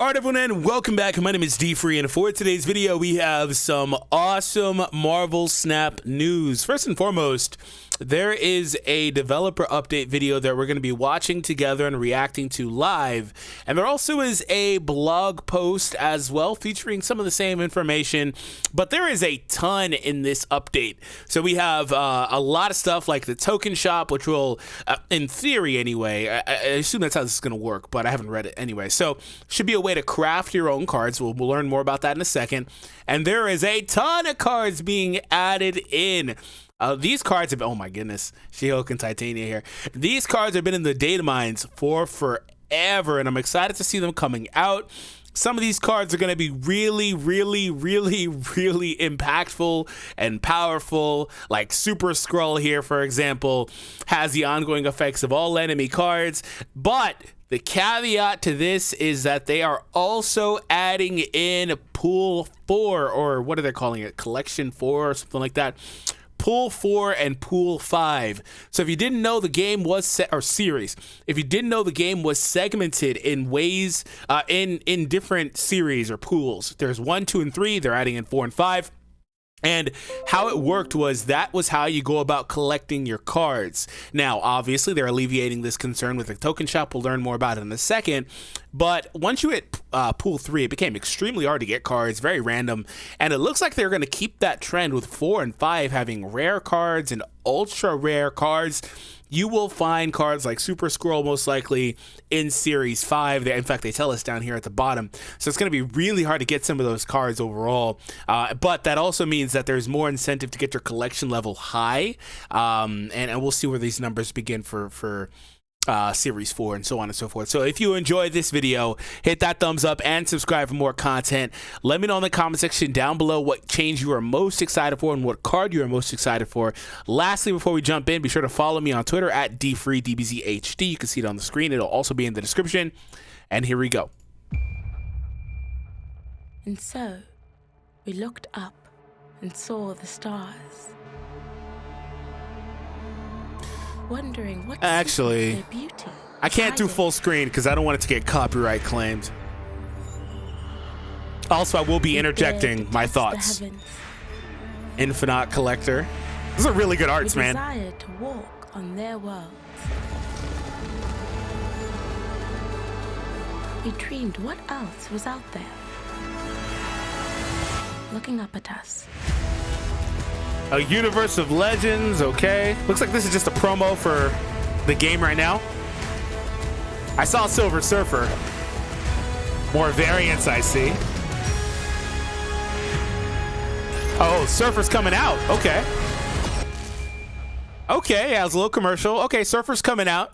Alright everyone, and welcome back. My name is D-Free, and for today's video we have some awesome Marvel Snap news. First and foremost, there is a developer update video that we're going to be watching together and reacting to live, and there also is a blog post as well featuring some of the same information, but there is a ton in this update. So we have a lot of stuff like the token shop, which will, in theory anyway, I assume that's how this is going to work, but I haven't read it anyway, so should be a way to craft your own cards. We'll learn more about that in a second. And there is a ton of cards being added in. These cards have, oh my goodness, She-Hulk and Titania here. These cards have been in the data mines for forever, and I'm excited to see them coming out. Some of these cards are going to be really impactful and powerful, like Super Skrull here, for example, has the ongoing effects of all enemy cards, but the caveat to this is that they are also adding in Pool 4, or what are they calling it? Collection 4 or something like that. Pool 4 and Pool 5. So if you didn't know the game was if you didn't know the game was segmented in ways, in different series or pools. There's 1, 2, and 3. They're adding in 4 and 5. And how it worked was that was how you go about collecting your cards. Now, obviously, they're alleviating this concern with the token shop. We'll learn more about it in a second. But once you hit Pool 3, it became extremely hard to get cards, very random. And it looks like they're going to keep that trend with 4 and 5 having rare cards and ultra rare cards. You will find cards like Super Skrull most likely in Series 5. In fact, they tell us down here at the bottom. So it's going to be really hard to get some of those cards overall. But that also means that there's more incentive to get your collection level high. And we'll see where these numbers begin for Series 4 and so on and so forth. So if you enjoyed this video, hit that thumbs up and subscribe for more content. Let me know in the comment section down below what change you are most excited for and what card you are most excited for. Lastly, before we jump in, be sure to follow me on Twitter at DFreeDBZHD. You can see it on the screen. It'll also be in the description. And here we go. And so we looked up and saw the stars, wondering what actually their beauty. I can't do full screen because I don't want it to get copyright claimed. Also, I will be interjecting my thoughts. Infinite Collector. These are really good arts, man. Desired to walk on their worlds. We dreamed what else was out there, looking up at us. A universe of legends, okay. Looks like this is just a promo for the game right now. I saw Silver Surfer. More variants I see. Oh, Surfer's coming out, okay. Okay, yeah, it was a little commercial. Okay, Surfer's coming out.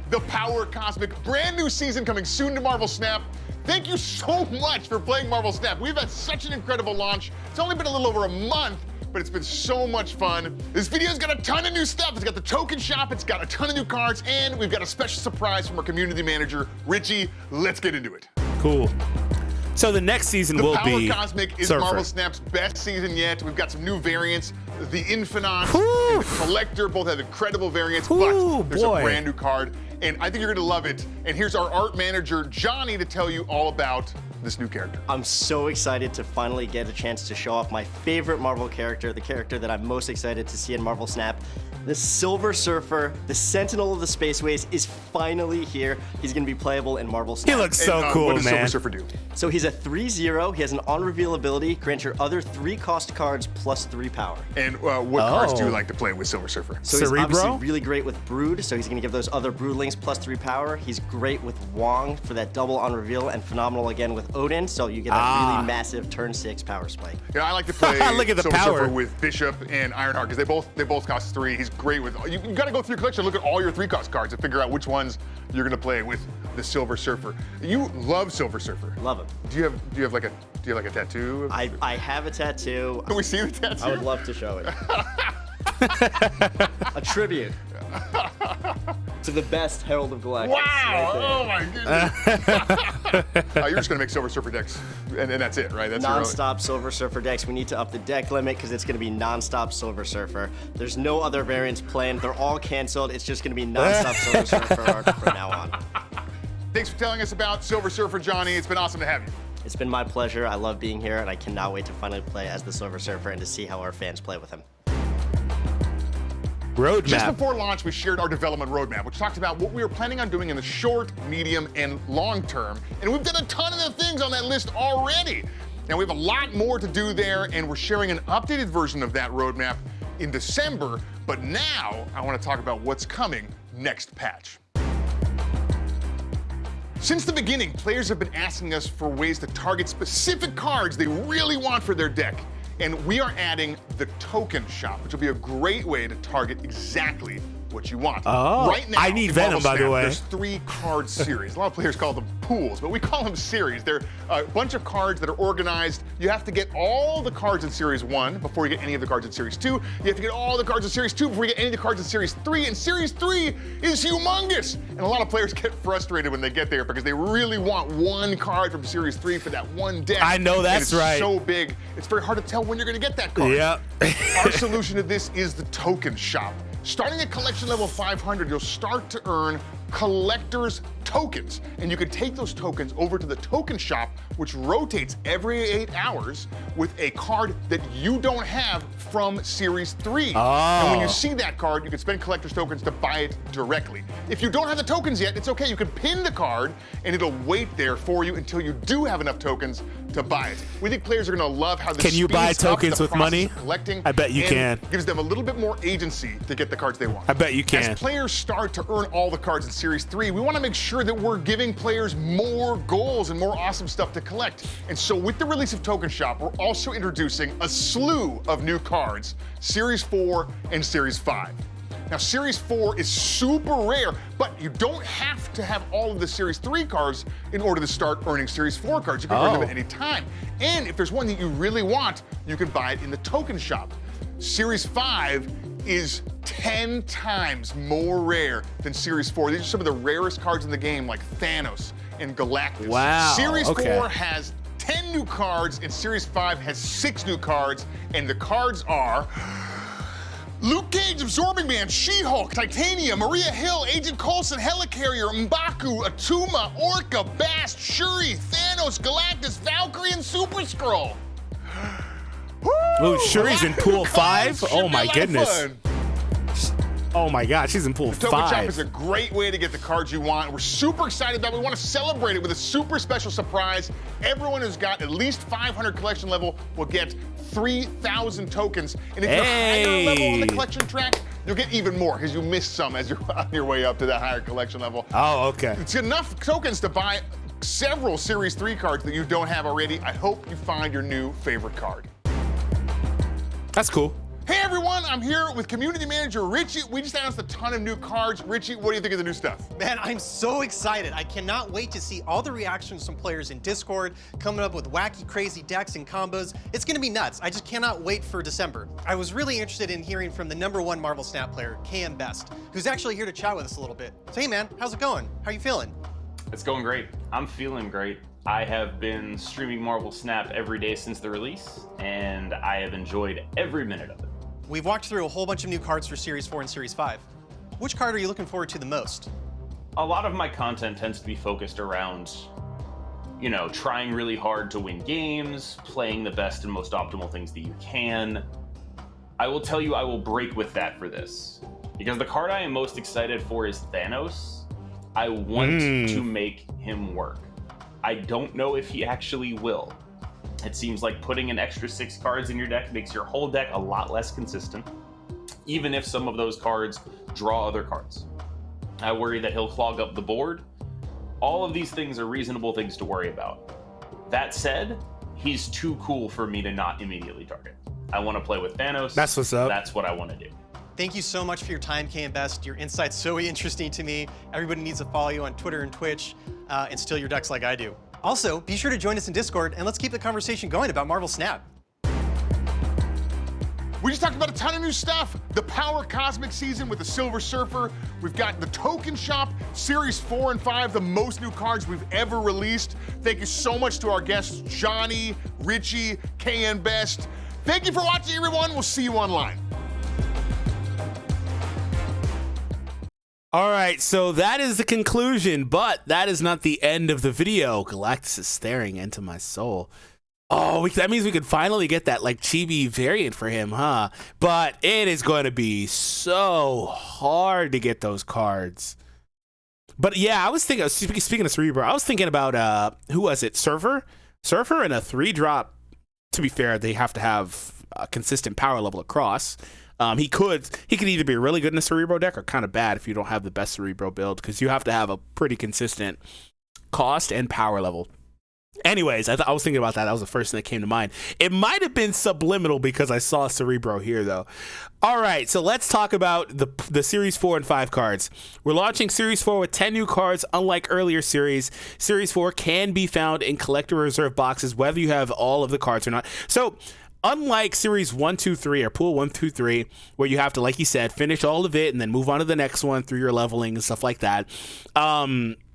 The Power Cosmic, brand new season coming soon to Marvel Snap. Thank you so much for playing Marvel Snap. We've had such an incredible launch. It's only been a little over a month, but it's been so much fun. This video's got a ton of new stuff. It's got the token shop, it's got a ton of new cards, and we've got a special surprise from our community manager, Richie. Let's get into it. Cool. So the next season will be The Power Cosmic is Surfer. Marvel Snap's best season yet. We've got some new variants. The Infinite and the Collector both have incredible variants, but there's a brand new card, and I think you're gonna love it. And here's our art manager, Johnny, to tell you all about this new character. I'm so excited to finally get a chance to show off my favorite Marvel character, the character that I'm most excited to see in Marvel Snap. The Silver Surfer, the Sentinel of the Spaceways, is finally here. He's gonna be playable in Marvel Snap. He looks so cool, what does man. Silver Surfer do? So he's a 3/0. He has an on-reveal ability, grant your other 3 cost cards plus 3 power. And what cards do you like to play with Silver Surfer? So he's Cerebro? obviously really great with Brood, so he's gonna give those other Broodlings plus 3 power. He's great with Wong for that double on reveal, and phenomenal again with Odin, so you get that really massive turn 6 power spike. Yeah, I like to play Look at the Silver power. Surfer with Bishop and Ironheart because they both cost 3. He's great with. You got to go through your collection, look at all your 3 cost cards, and figure out which ones you're gonna play with the Silver Surfer. You love Silver Surfer. Love him. Do you have like a tattoo? I have a tattoo. Can we see the tattoo? I would love to show it. A tribute to the best Herald of Galactus. Wow! Oh Right my goodness! You're just gonna make Silver Surfer decks, and that's it, right? That's non-stop Silver Surfer decks. We need to up the deck limit because it's gonna be non-stop Silver Surfer. There's no other variants planned. They're all canceled. It's just gonna be non-stop Silver Surfer art from now on. Thanks for telling us about Silver Surfer, Johnny. It's been awesome to have you. It's been my pleasure. I love being here, and I cannot wait to finally play as the Silver Surfer and to see how our fans play with him. Roadmap. Just before launch, we shared our development roadmap, which talked about what we were planning on doing in the short, medium, and long term. And we've done a ton of the things on that list already. Now, we have a lot more to do there, and we're sharing an updated version of that roadmap in December. But now, I want to talk about what's coming next patch. Since the beginning, players have been asking us for ways to target specific cards they really want for their deck. And we are adding the token shop, which will be a great way to target exactly what you want. Oh, right now, I need in Venom, Marvel by the Snap, way. There's 3 card series. A lot of players call them pools, but we call them series. They're a bunch of cards that are organized. You have to get all the cards in Series 1 before you get any of the cards in Series 2. You have to get all the cards in Series 2 before you get any of the cards in Series 3. And Series 3 is humongous. And a lot of players get frustrated when they get there because they really want one card from Series 3 for that one deck. I know, that's and it's right. so big, it's very hard to tell when you're going to get that card. Yep. Our solution to this is the token shop. Starting at collection level 500, you'll start to earn collector's tokens. And you can take those tokens over to the token shop, which rotates every 8 hours with a card that you don't have from Series 3. And when you see that card, you can spend collector's tokens to buy it directly. If you don't have the tokens yet, it's okay. You can pin the card and it'll wait there for you until you do have enough tokens to buy it. We think players are gonna love how this Can you buy speeds up tokens the with process money? of collecting. I bet you can. Gives them a little bit more agency to get the cards they want. I bet you can. As players start to earn all the cards in Series 3, we want to make sure that we're giving players more goals and more awesome stuff to collect. And so with the release of Token Shop, we're also introducing a slew of new cards, Series 4 and Series 5. Now, Series 4 is super rare, but you don't have to have all of the Series 3 cards in order to start earning Series 4 cards. You can earn them at any time. And if there's one that you really want, you can buy it in the Token Shop. Series 5 is 10 times more rare than Series 4. These are some of the rarest cards in the game, like Thanos and Galactus. Wow, Series okay. 4 has 10 new cards, and Series 5 has 6 new cards, and the cards are Luke Cage, Absorbing Man, She-Hulk, Titania, Maria Hill, Agent Coulson, Helicarrier, M'Baku, Atuma, Orca, Bast, Shuri, Thanos, Galactus, Valkyrie, and Super Skrull. Ooh, Shuri's in pool 5? Should Oh be a my lot of goodness. fun. Oh my God, she's in pool Token Shop 5. is a great way to get the cards you want. We're super excited that we want to celebrate it with a super special surprise. Everyone who's got at least 500 collection level will get 3,000 tokens. And if you're higher level on the collection track, you'll get even more because you missed some as you're on your way up to that higher collection level. Oh, okay. It's enough tokens to buy several Series 3 cards that you don't have already. I hope you find your new favorite card. That's cool. Hey everyone, I'm here with community manager Richie. We just announced a ton of new cards. Richie, what do you think of the new stuff? Man, I'm so excited. I cannot wait to see all the reactions from players in Discord, coming up with wacky, crazy decks and combos. It's gonna be nuts. I just cannot wait for December. I was really interested in hearing from the #1 Marvel Snap player, KM Best, who's actually here to chat with us a little bit. So hey man, how's it going? How are you feeling? It's going great. I'm feeling great. I have been streaming Marvel Snap every day since the release, and I have enjoyed every minute of it. We've walked through a whole bunch of new cards for Series 4 and Series 5. Which card are you looking forward to the most? A lot of my content tends to be focused around, you know, trying really hard to win games, playing the best and most optimal things that you can. I will tell you I will break with that for this, because the card I am most excited for is Thanos. I want to make him work. I don't know if he actually will. It seems like putting an extra 6 cards in your deck makes your whole deck a lot less consistent, even if some of those cards draw other cards. I worry that he'll clog up the board. All of these things are reasonable things to worry about. That said, he's too cool for me to not immediately target. I want to play with Thanos. That's what's up. That's what I want to do. Thank you so much for your time, KM Best. Your insight's so interesting to me. Everybody needs to follow you on Twitter and Twitch and steal your decks like I do. Also, be sure to join us in Discord and let's keep the conversation going about Marvel Snap. We just talked about a ton of new stuff. The Power Cosmic season with the Silver Surfer. We've got the Token Shop, Series 4 and 5, the most new cards we've ever released. Thank you so much to our guests, Johnny, Richie, KN Best. Thank you for watching, everyone. We'll see you online. All right, so that is the conclusion, but that is not the end of the video. Galactus is staring into my soul. Oh, that means we could finally get that like chibi variant for him, huh? But it is going to be so hard to get those cards. But yeah, I was thinking, speaking of Cerebro, I was thinking about, who was it? Surfer and a 3-drop. To be fair, they have to have a consistent power level across. He could either be really good in a Cerebro deck or kind of bad if you don't have the best Cerebro build, because you have to have a pretty consistent cost and power level. Anyways, I was thinking about that. That was the first thing that came to mind. It might have been subliminal because I saw Cerebro here, though. All right, so let's talk about the Series 4 and 5 cards. We're launching Series 4 with 10 new cards. Unlike earlier series, Series 4 can be found in collector reserve boxes, whether you have all of the cards or not. So, unlike Series 1, 2, 3, or Pool 1, 2, 3, where you have to, like you said, finish all of it and then move on to the next one through your leveling and stuff like that,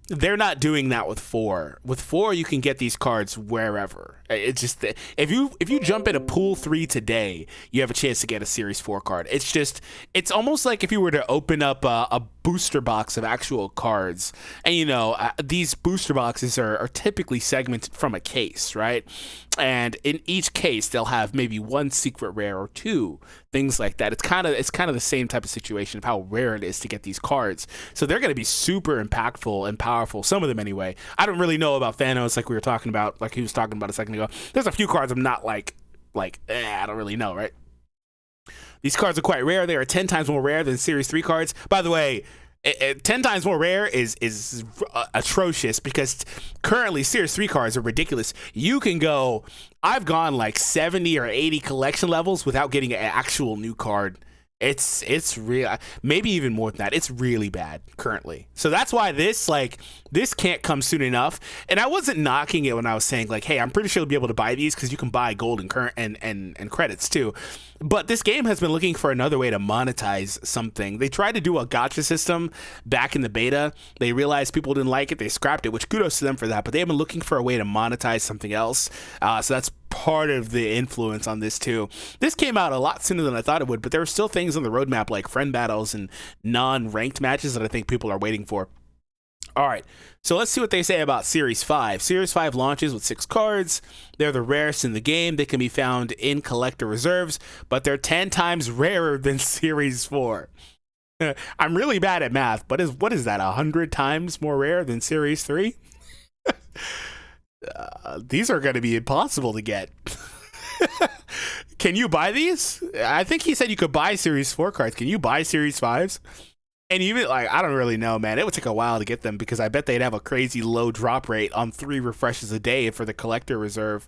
they're not doing that with 4. With 4, you can get these cards wherever. It's just that if you jump into Pool 3 today, you have a chance to get a Series 4 card. It's almost like if you were to open up a booster box of actual cards, and these booster boxes are typically segmented from a case, right? And in each case, they'll have maybe 1 secret rare or 2, things like that. It's kind of the same type of situation of how rare it is to get these cards. So they're going to be super impactful and powerful. Some of them anyway. I don't really know about Thanos, like we were talking about, like he was talking about a second ago. There's a few cards I'm not I don't really know, right? These cards are quite rare. They are 10 times more rare than Series 3 cards. By the way, 10 times more rare is atrocious, because currently Series 3 cards are ridiculous. You can go, I've gone like 70 or 80 collection levels without getting an actual new card. It's real, maybe even more than that. It's really bad currently. So that's why this can't come soon enough. And I wasn't knocking it when I was saying like, hey, I'm pretty sure you'll be able to buy these because you can buy gold and current and credits too. But this game has been looking for another way to monetize something. They tried to do a gacha system back in the beta. They realized people didn't like it. They scrapped it, which kudos to them for that. But they have been looking for a way to monetize something else. So that's part of the influence on this too. This came out a lot sooner than I thought it would, but there are still things on the roadmap like friend battles and non-ranked matches that I think people are waiting for. All right, so let's see what they say about Series 5. Series 5 launches with 6 cards. They're the rarest in the game. They can be found in collector reserves, but they're 10 times rarer than Series 4. I'm really bad at math, but what is that, 100 times more rare than Series 3? These are going to be impossible to get. Can you buy these? I think he said you could buy Series 4 cards. Can you buy Series 5s? And even, I don't really know, man. It would take a while to get them because I bet they'd have a crazy low drop rate on 3 refreshes a day for the collector reserve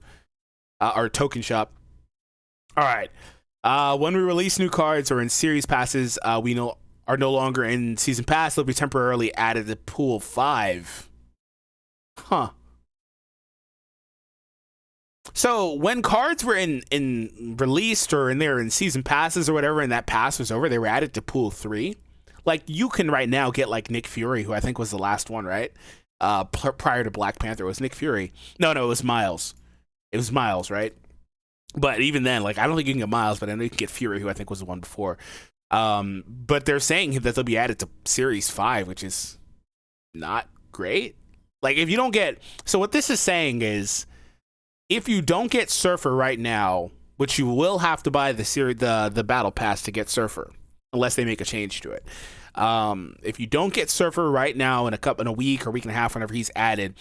or token shop. All right. When we release new cards or in series passes, we are no longer in Season Pass. They'll be temporarily added to Pool 5. Huh. So when cards were in released or in there in season passes or whatever, and that pass was over, they were added to Pool 3. Like you can right now get like Nick Fury, who I think was the last one, right? Prior to Black Panther, was Nick Fury. No, it was Miles. It was Miles, right? But even then, I don't think you can get Miles, but I know you can get Fury, who I think was the one before. But they're saying that they'll be added to Series 5, which is not great. If you don't get, so what this is saying is, if you don't get Surfer right now, which you will have to buy the Battle Pass to get Surfer, unless they make a change to it. If you don't get Surfer right now in a week or week and a half, whenever he's added,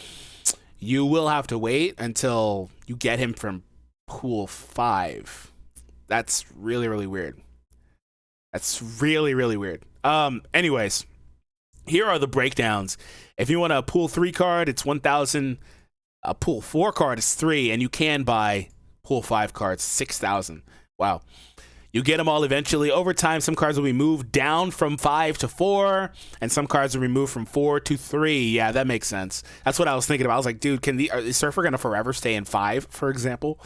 you will have to wait until you get him from Pool 5. That's really, really weird. That's really, really weird. Anyways, here are the breakdowns. If you want a Pool 3 card, it's 1,000. A Pool 4 card is 3, and you can buy Pool 5 cards, 6,000. Wow. You get them all eventually. Over time, some cards will be moved down from 5 to 4, and some cards will be moved from 4 to 3. Yeah, that makes sense. That's what I was thinking about. I was like, dude, is Surfer going to forever stay in 5, for example?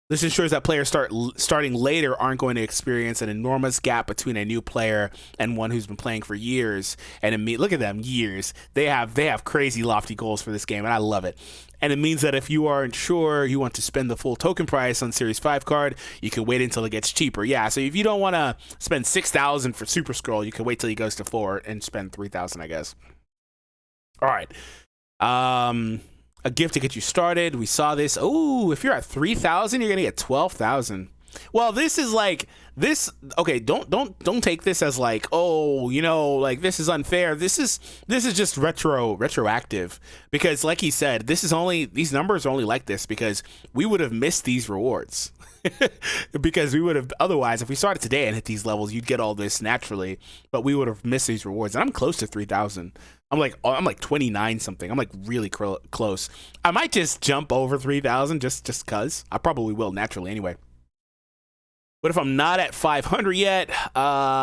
This ensures that players starting later aren't going to experience an enormous gap between a new player and one who's been playing for years. And look at them, years. They have crazy lofty goals for this game, and I love it. And it means that if you aren't sure you want to spend the full token price on Series 5 card, you can wait until it gets cheaper. Yeah, so if you don't want to spend 6,000 for Super Scroll, you can wait till he goes to 4 and spend 3,000, I guess. All right. A gift to get you started. We saw this. Oh, if you're at 3,000, you're gonna get 12,000. Well, this is like this. Okay, don't take this as like, oh, you know, like this is unfair. This is just retroactive, because like he said, these numbers are only like this because we would have missed these rewards. Because we would have otherwise, if we started today and hit these levels, you'd get all this naturally, but we would have missed these rewards. And I'm close to 3,000. I'm like 29 something. I'm like really close. I might just jump over 3,000 just cuz. I probably will naturally anyway. But if I'm not at 500 yet,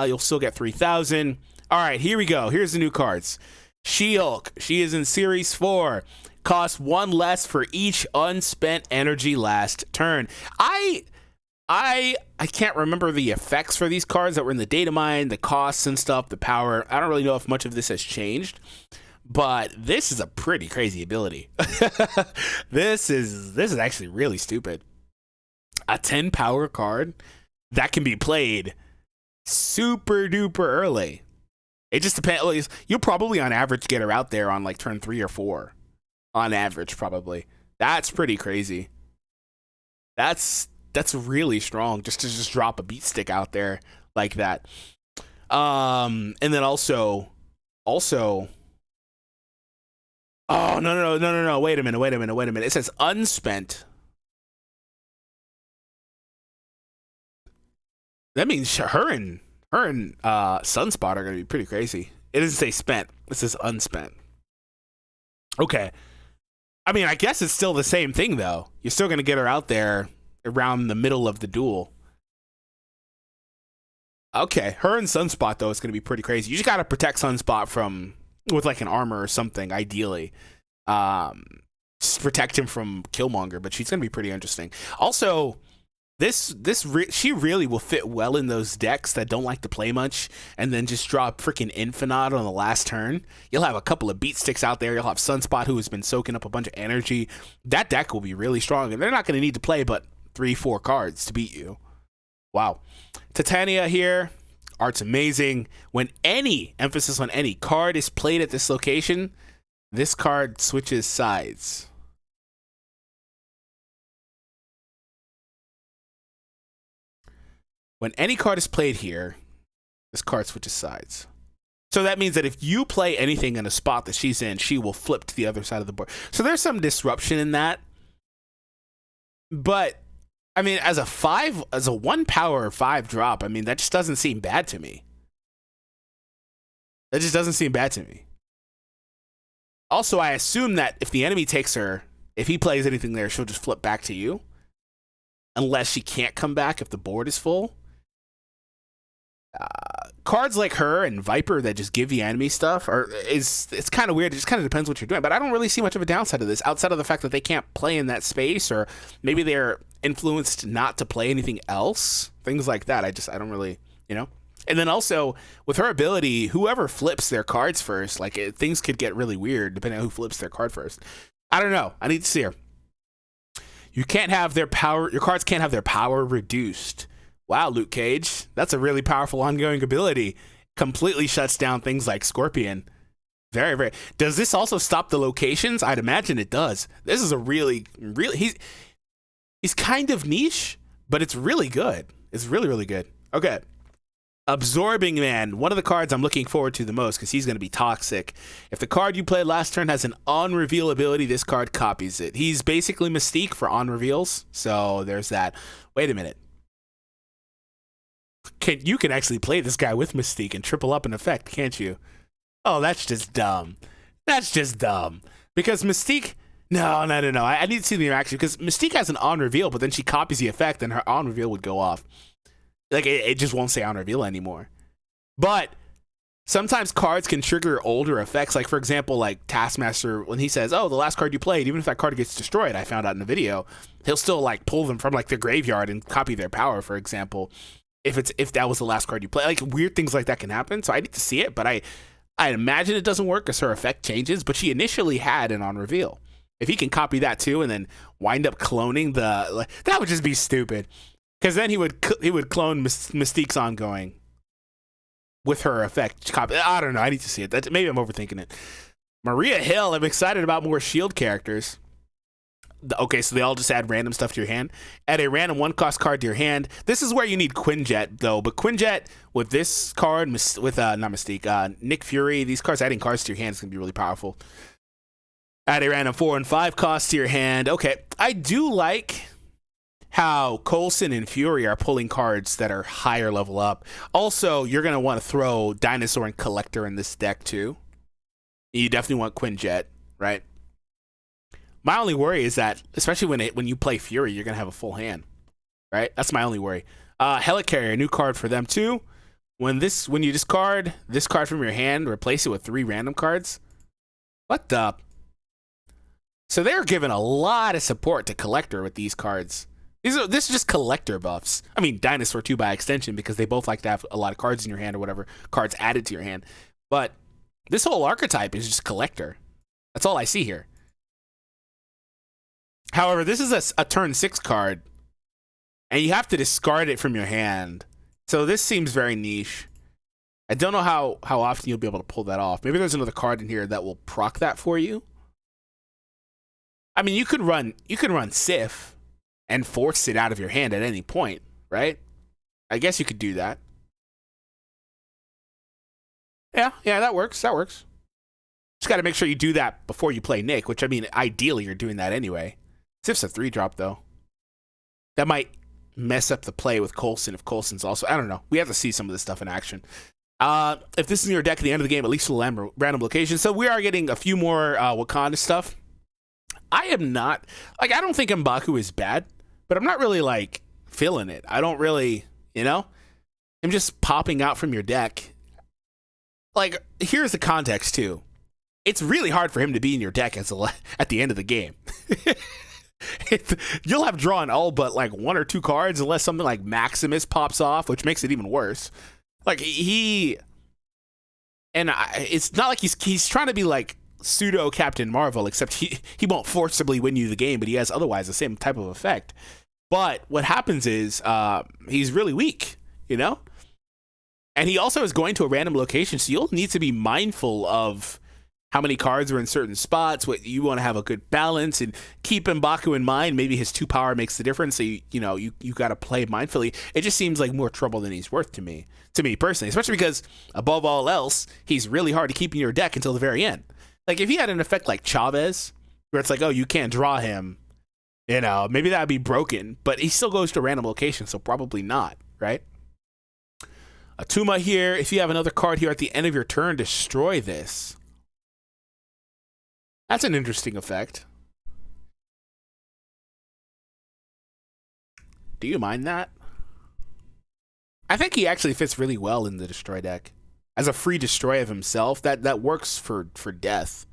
you'll still get 3,000. All right, here we go. Here's the new cards. She-Hulk. She is in Series 4. Costs 1 less for each unspent energy last turn. I can't remember the effects for these cards that were in the data mine, the costs and stuff, the power. I don't really know if much of this has changed, but this is a pretty crazy ability. This is actually really stupid. A 10 power card that can be played super duper early. It just depends. You'll probably on average get her out there on like turn 3 or 4. On average, probably. That's pretty crazy. That's really strong just to drop a beat stick out there like that. And then also oh no, wait a minute. It says unspent. That means her and Sunspot are gonna be pretty crazy. It doesn't say spent, it says unspent. Okay, I mean, I guess it's still the same thing though. You're still gonna get her out there around the middle of the duel. Okay, her and Sunspot though is gonna be pretty crazy. You just gotta protect Sunspot with like an armor or something, ideally. Just protect him from Killmonger, but she's gonna be pretty interesting. Also, she really will fit well in those decks that don't like to play much and then just drop freaking Infinite on the last turn. You'll have a couple of beat sticks out there. You'll have Sunspot, who has been soaking up a bunch of energy. That deck will be really strong, and they're not going to need to play but 3-4 cards to beat you. Wow. Titania here. Art's amazing. When any, emphasis on any, card is played at this location, this card switches sides. When any card is played here, this card switches sides. So that means that if you play anything in a spot that she's in, she will flip to the other side of the board. So there's some disruption in that. But, I mean, as a 1 power 5 drop, I mean, that just doesn't seem bad to me. That just doesn't seem bad to me. Also, I assume that if the enemy takes her, if he plays anything there, she'll just flip back to you. Unless she can't come back if the board is full. Cards like her and Viper that just give the enemy stuff it's kind of weird. It just kind of depends what you're doing, but I don't really see much of a downside to this outside of the fact that they can't play in that space, or maybe they're influenced not to play anything else, things like that. I don't really, you know. And then also with her ability, whoever flips their cards first, like things could get really weird depending on who flips their card first. I don't know. I need to see her. You can't have their power. Your cards can't have their power reduced. Wow, Luke Cage. That's a really powerful ongoing ability. Completely shuts down things like Scorpion. Very, very. Does this also stop the locations? I'd imagine it does. This is a really, he's kind of niche, but it's really good. It's really, really good. Okay. Absorbing Man, one of the cards I'm looking forward to the most because he's going to be toxic. If the card you played last turn has an on-reveal ability, this card copies it. He's basically Mystique for on-reveals, so there's that. Wait a minute. You can actually play this guy with Mystique and triple up an effect, can't you? Oh, that's just dumb. That's just dumb. Because Mystique... No. I need to see the interaction because Mystique has an on-reveal, but then she copies the effect and her on-reveal would go off. Like, it just won't say on reveal anymore. But sometimes cards can trigger older effects. Like, for example, like Taskmaster, when he says, oh, the last card you played, even if that card gets destroyed, I found out in the video, he'll still like pull them from like the graveyard and copy their power, for example, if that was the last card you play. Like, weird things like that can happen. So I need to see it, but I imagine it doesn't work because her effect changes, but she initially had an on reveal. If he can copy that too and then wind up cloning that would just be stupid. Because then he would clone Mystique's ongoing with her effect copy. I don't know. I need to see it. Maybe I'm overthinking it. Maria Hill. I'm excited about more Shield characters. Okay, so they all just add random stuff to your hand. Add a random 1-cost card to your hand. This is where you need Quinjet, though. But Quinjet, with this card, with not Mystique, Nick Fury, these cards, adding cards to your hand is going to be really powerful. Add a random 4 and 5 cost to your hand. Okay, I do like how Coulson and Fury are pulling cards that are higher level up. Also, you're going to want to throw Dinosaur and Collector in this deck, too. You definitely want Quinjet, right? My only worry is that, especially when you play Fury, you're going to have a full hand, right? That's my only worry. Helicarrier, a new card for them, too. When you discard this card from your hand, replace it with 3 random cards. What the? So they're giving a lot of support to Collector with these cards. This is just Collector buffs. I mean, Dinosaur too by extension, because they both like to have a lot of cards in your hand or whatever, cards added to your hand. But this whole archetype is just Collector. That's all I see here. However, this is a turn 6 card, and you have to discard it from your hand. So this seems very niche. I don't know how often you'll be able to pull that off. Maybe there's another card in here that will proc that for you. I mean, you could run Sif and force it out of your hand at any point, right? I guess you could do that. Yeah, that works. Just got to make sure you do that before you play Nick, which, I mean, ideally you're doing that anyway. Sif's a 3-drop, though. That might mess up the play with Coulson if Coulson's also... I don't know. We have to see some of this stuff in action. If this is in your deck at the end of the game, at least to random location. So we are getting a few more Wakanda stuff. I am not... I don't think M'Baku is bad, but I'm not really, feeling it. I don't really, I'm just popping out from your deck. Here's the context, too. It's really hard for him to be in your deck at the end of the game. You'll have drawn all but 1 or 2 cards unless something like Maximus pops off, which makes it even worse. It's not like he's trying to be pseudo Captain Marvel, except he won't forcibly win you the game, but he has otherwise the same type of effect. But what happens is he's really weak, and he also is going to a random location, so you'll need to be mindful of how many cards are in certain spots. What you want to have a good balance and keep M'Baku in mind. Maybe his 2 power makes the difference. So you got to play mindfully. It just seems like more trouble than he's worth to me personally, especially because above all else, he's really hard to keep in your deck until the very end. If he had an effect like Chavez, where it's oh, you can't draw him, maybe that'd be broken, but he still goes to a random location, so probably not, right? Atuma here. If you have another card here at the end of your turn, destroy this. That's an interesting effect. Do you mind that? I think he actually fits really well in the destroy deck. As a free destroy of himself, that works for death.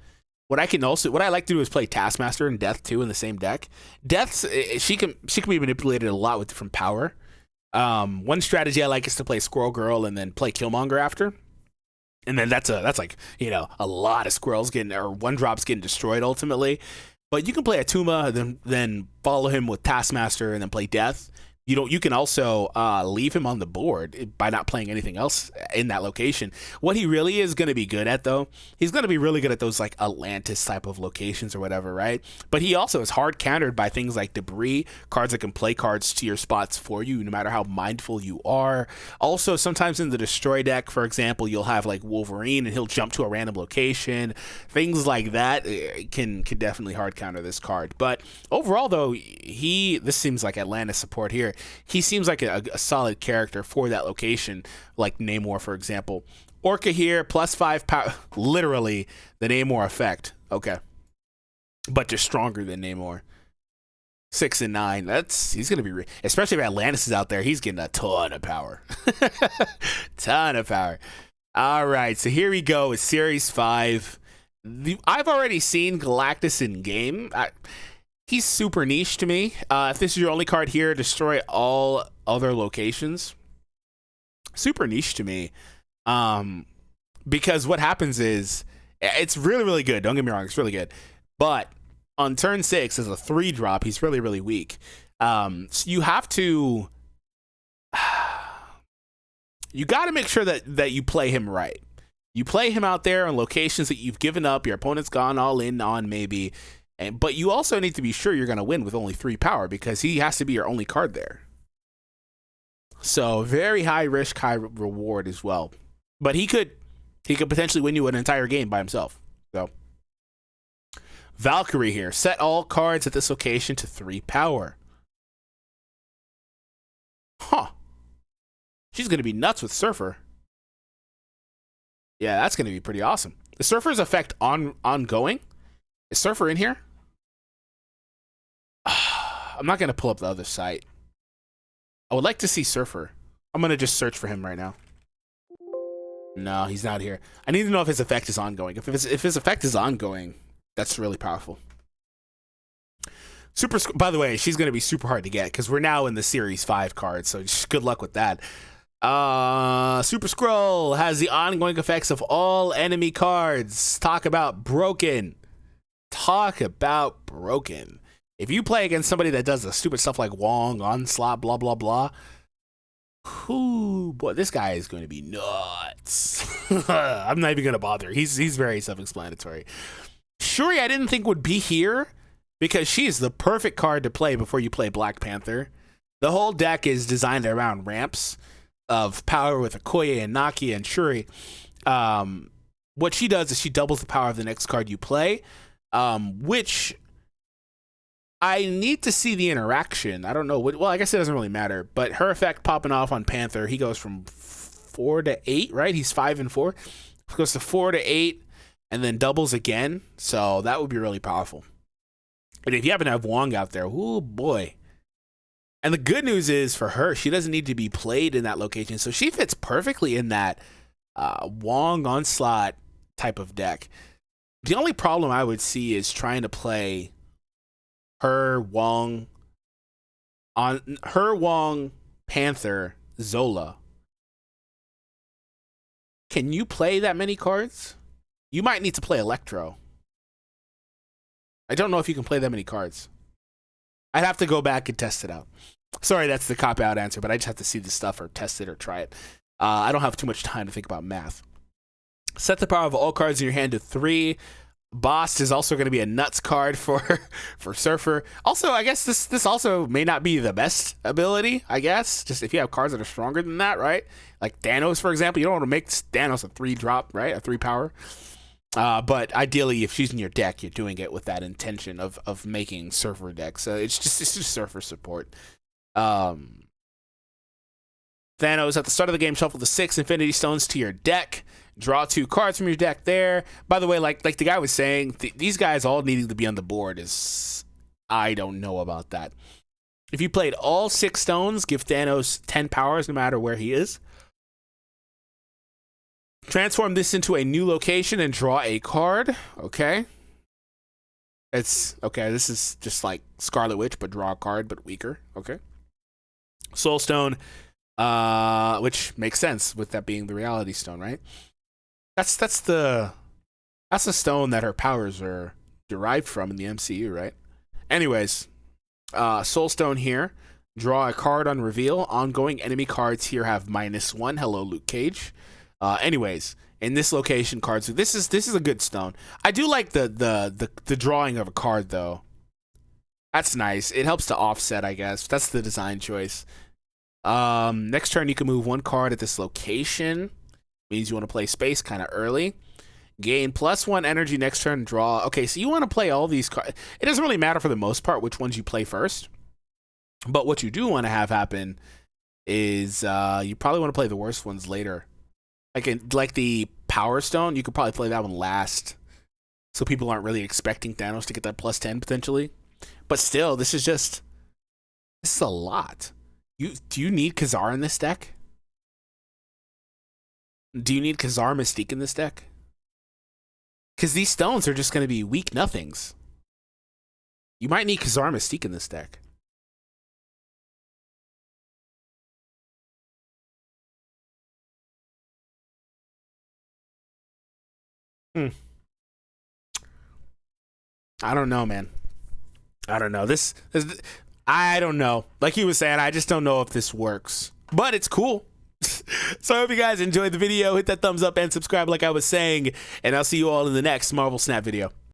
What I like to do is play Taskmaster and Death too in the same deck. Death's she can be manipulated a lot with different power. One strategy I like is to play Squirrel Girl and then play Killmonger after. And then that's a lot of squirrels getting, or 1-drops getting destroyed ultimately. But you can play Atuma, then follow him with Taskmaster, and then play Death. You can also leave him on the board by not playing anything else in that location. What he really is going to be good at, though, he's going to be really good at those Atlantis type of locations or whatever, right? But he also is hard countered by things like Debris, cards that can play cards to your spots for you, no matter how mindful you are. Also, sometimes in the destroy deck, for example, you'll have Wolverine and he'll jump to a random location. Things like that can definitely hard counter this card. But overall, though, this seems like Atlantis support here. He seems like a solid character for that location, like Namor, for example. Orca here, +5 power. Literally, the Namor effect. Okay. But just stronger than Namor. 6 and 9. He's going to be... Especially if Atlantis is out there, he's getting a ton of power. Ton of power. All right, so here we go with Series 5. I've already seen Galactus in game. He's super niche to me. If this is your only card here, destroy all other locations. Super niche to me. Because what happens is, it's really, really good. Don't get me wrong, it's really good. But on turn 6, as a 3-drop, he's really, really weak. So you have to... You got to make sure that you play him right. You play him out there on locations that you've given up, your opponent's gone all in on maybe, but you also need to be sure you're going to win with only 3 power because he has to be your only card there. So very high risk, high reward as well. But he could potentially win you an entire game by himself. So Valkyrie here. Set all cards at this location to 3 power. Huh. She's going to be nuts with Surfer. Yeah, that's going to be pretty awesome. The Surfer's effect ongoing. Is Surfer in here? I'm not going to pull up the other site. I would like to see Surfer. I'm going to just search for him right now. No, he's not here. I need to know if his effect is ongoing. If his effect is ongoing, that's really powerful. By the way, she's going to be super hard to get because we're now in the Series 5 card, so just good luck with that. Super Scroll has the ongoing effects of all enemy cards. Talk about broken. Talk about broken. If you play against somebody that does the stupid stuff like Wong, Onslaught, blah, blah, blah, whoo, boy, this guy is going to be nuts. I'm not even going to bother. He's very self-explanatory. Shuri, I didn't think would be here because she's the perfect card to play before you play Black Panther. The whole deck is designed around ramps of power with Okoye and Nakia and Shuri. What she does is she doubles the power of the next card you play, which I need to see the interaction. I don't know. Well, I guess it doesn't really matter, but her effect popping off on Panther, he goes from 4 to 8, right? He's 5 and 4. He goes to 4 to 8 and then doubles again. So that would be really powerful. And if you happen to have Wong out there, oh boy. And the good news is for her, she doesn't need to be played in that location. So she fits perfectly in that Wong Onslaught type of deck. The only problem I would see is trying to play her Wong Panther Zola. Can you play that many cards? You might need to play Electro. I don't know if you can play that many cards. I'd have to go back and test it out. Sorry, that's the cop-out answer, but I just have to see the stuff or test it or try it. I don't have too much time to think about math. Set the power of all cards in your hand to 3. Boss is also going to be a nuts card for Surfer. Also, I guess this also may not be the best ability, I guess. Just if you have cards that are stronger than that, right? Like Thanos, for example. You don't want to make Thanos a 3-drop, right? A 3 power. But ideally, if she's in your deck, you're doing it with that intention of making Surfer decks. So it's just Surfer support. Thanos at the start of the game, shuffle the 6 Infinity Stones to your deck. Draw 2 cards from your deck there. By the way, like the guy was saying, these guys all needing to be on the board is... I don't know about that. If you played all 6 stones, give Thanos 10 powers no matter where he is. Transform this into a new location and draw a card. Okay. It's... Okay, this is just like Scarlet Witch, but draw a card, but weaker. Okay. Soulstone, which makes sense with that being the Reality Stone, right? That's the stone that her powers are derived from in the MCU, right? Anyways, Soulstone here. Draw a card on reveal. Ongoing enemy cards here have -1. Hello, Luke Cage. Anyways, in this location, cards. This is a good stone. I do like the drawing of a card though. That's nice. It helps to offset, I guess. That's the design choice. Next turn, you can move 1 card at this location. Means you want to play space kind of early. Gain +1 energy next turn, draw. Okay, so you want to play all these cards. It doesn't really matter for the most part which ones you play first. But what you do want to have happen is you probably want to play the worst ones later. Like the Power Stone, you could probably play that one last. So people aren't really expecting Thanos to get that +10 potentially. But still, this is a lot. Do you need Khazar in this deck? Do you need Khazar Mystique in this deck? Because these stones are just going to be weak nothings. You might need Khazar Mystique in this deck. I don't know, man. I don't know. I don't know. Like he was saying, I just don't know if this works. But it's cool. So I hope you guys enjoyed the video. Hit that thumbs up and subscribe like I was saying. And I'll see you all in the next Marvel Snap video.